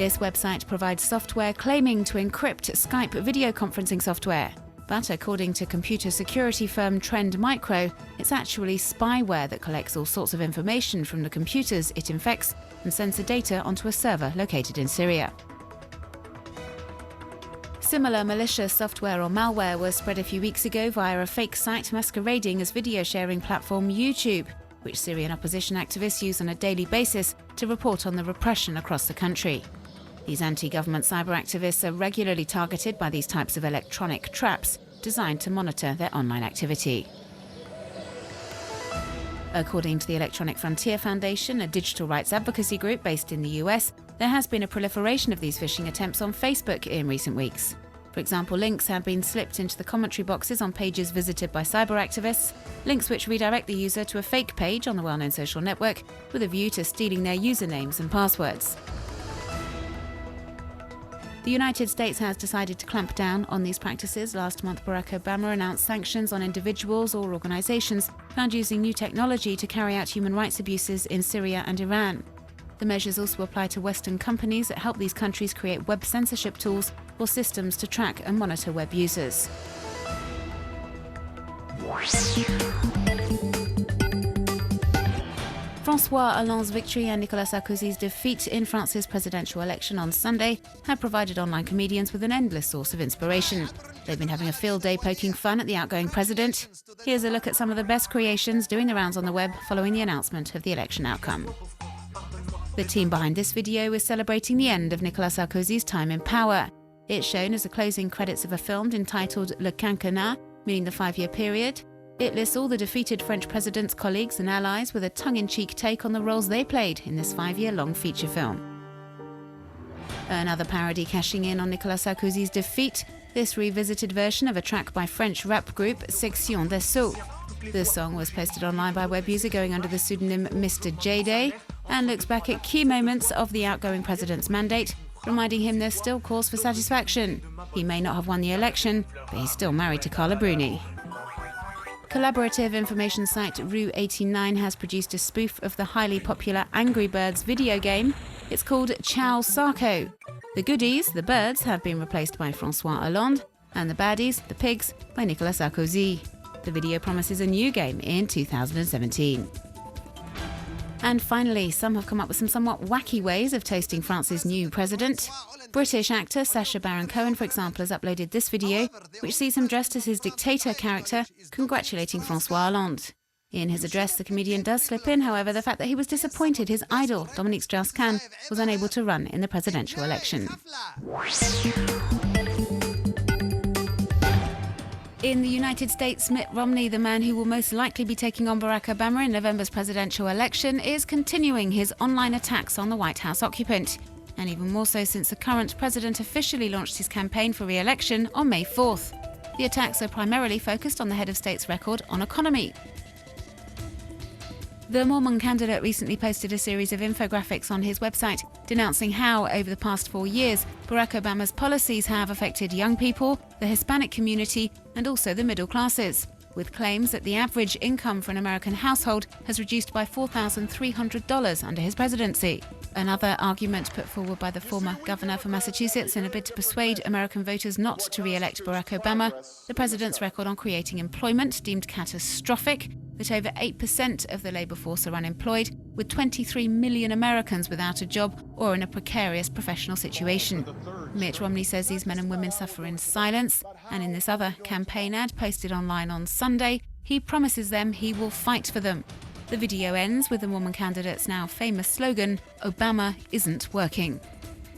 This website provides software claiming to encrypt Skype video conferencing software. But according to computer security firm Trend Micro, it's actually spyware that collects all sorts of information from the computers it infects and sends the data onto a server located in Syria. Similar malicious software or malware was spread a few weeks ago via a fake site masquerading as video sharing platform YouTube, which Syrian opposition activists use on a daily basis to report on the repression across the country. These anti-government cyber activists are regularly targeted by these types of electronic traps designed to monitor their online activity. According to the Electronic Frontier Foundation, a digital rights advocacy group based in the US, there has been a proliferation of these phishing attempts on Facebook in recent weeks. For example, links have been slipped into the commentary boxes on pages visited by cyber activists, links which redirect the user to a fake page on the well-known social network with a view to stealing their usernames and passwords. The United States has decided to clamp down on these practices. Last month, Barack Obama announced sanctions on individuals or organizations found using new technology to carry out human rights abuses in Syria and Iran. The measures also apply to Western companies that help these countries create web censorship tools or systems to track and monitor web users. François Hollande's victory and Nicolas Sarkozy's defeat in France's presidential election on Sunday have provided online comedians with an endless source of inspiration. They've been having a field day poking fun at the outgoing president. Here's a look at some of the best creations doing the rounds on the web following the announcement of the election outcome. The team behind this video is celebrating the end of Nicolas Sarkozy's time in power. It's shown as the closing credits of a film entitled Le Quinquennat, meaning the 5-year period. It lists all the defeated French president's colleagues and allies with a tongue-in-cheek take on the roles they played in this 5-year-long feature film. Another parody cashing in on Nicolas Sarkozy's defeat, this revisited version of a track by French rap group Section d'Assaut. The song was posted online by a web user going under the pseudonym Mr. J-Day and looks back at key moments of the outgoing president's mandate, reminding him there's still cause for satisfaction. He may not have won the election, but he's still married to Carla Bruni. Collaborative information site Rue89 has produced a spoof of the highly popular Angry Birds video game. It's called Ciao Sarko. The goodies, the birds, have been replaced by François Hollande, and the baddies, the pigs, by Nicolas Sarkozy. The video promises a new game in 2017. And finally, some have come up with some somewhat wacky ways of toasting France's new president. British actor Sacha Baron Cohen, for example, has uploaded this video, which sees him dressed as his dictator character, congratulating François Hollande. In his address, the comedian does slip in, however, the fact that he was disappointed his idol, Dominique Strauss-Kahn, was unable to run in the presidential election. In the United States, Mitt Romney, the man who will most likely be taking on Barack Obama in November's presidential election, is continuing his online attacks on the White House occupant. And even more so since the current president officially launched his campaign for re-election on May 4th. The attacks are primarily focused on the head of state's record on economy. The Mormon candidate recently posted a series of infographics on his website denouncing how, over the past 4 years, Barack Obama's policies have affected young people, the Hispanic community, and also the middle classes, with claims that the average income for an American household has reduced by $4,300 under his presidency. Another argument put forward by the former governor for Massachusetts in a bid to persuade American voters not to re-elect Barack Obama, the president's record on creating employment deemed catastrophic, that over 8% of the labour force are unemployed, with 23 million Americans without a job or in a precarious professional situation. Mitt Romney says these men and women suffer in silence, and in this other campaign ad posted online on Sunday, he promises them he will fight for them. The video ends with the Mormon candidate's now famous slogan, "Obama isn't working."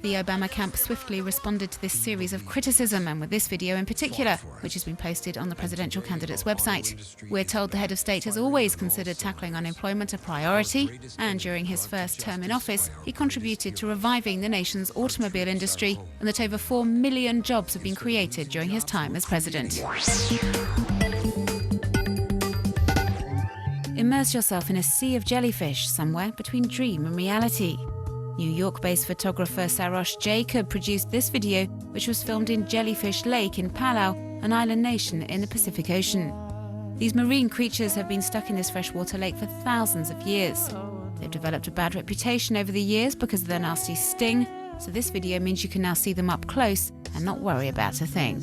The Obama camp swiftly responded to this series of criticism, and with this video in particular, which has been posted on the presidential candidate's website. We're told the head of state has always considered tackling unemployment a priority, and during his first term in office, he contributed to reviving the nation's automobile industry, and that over 4 million jobs have been created during his time as president. Immerse yourself in a sea of jellyfish somewhere between dream and reality. New York-based photographer Sarosh Jacob produced this video, which was filmed in Jellyfish Lake in Palau, an island nation in the Pacific Ocean. These marine creatures have been stuck in this freshwater lake for thousands of years. They've developed a bad reputation over the years because of their nasty sting, So this video means you can now see them up close and not worry about a thing.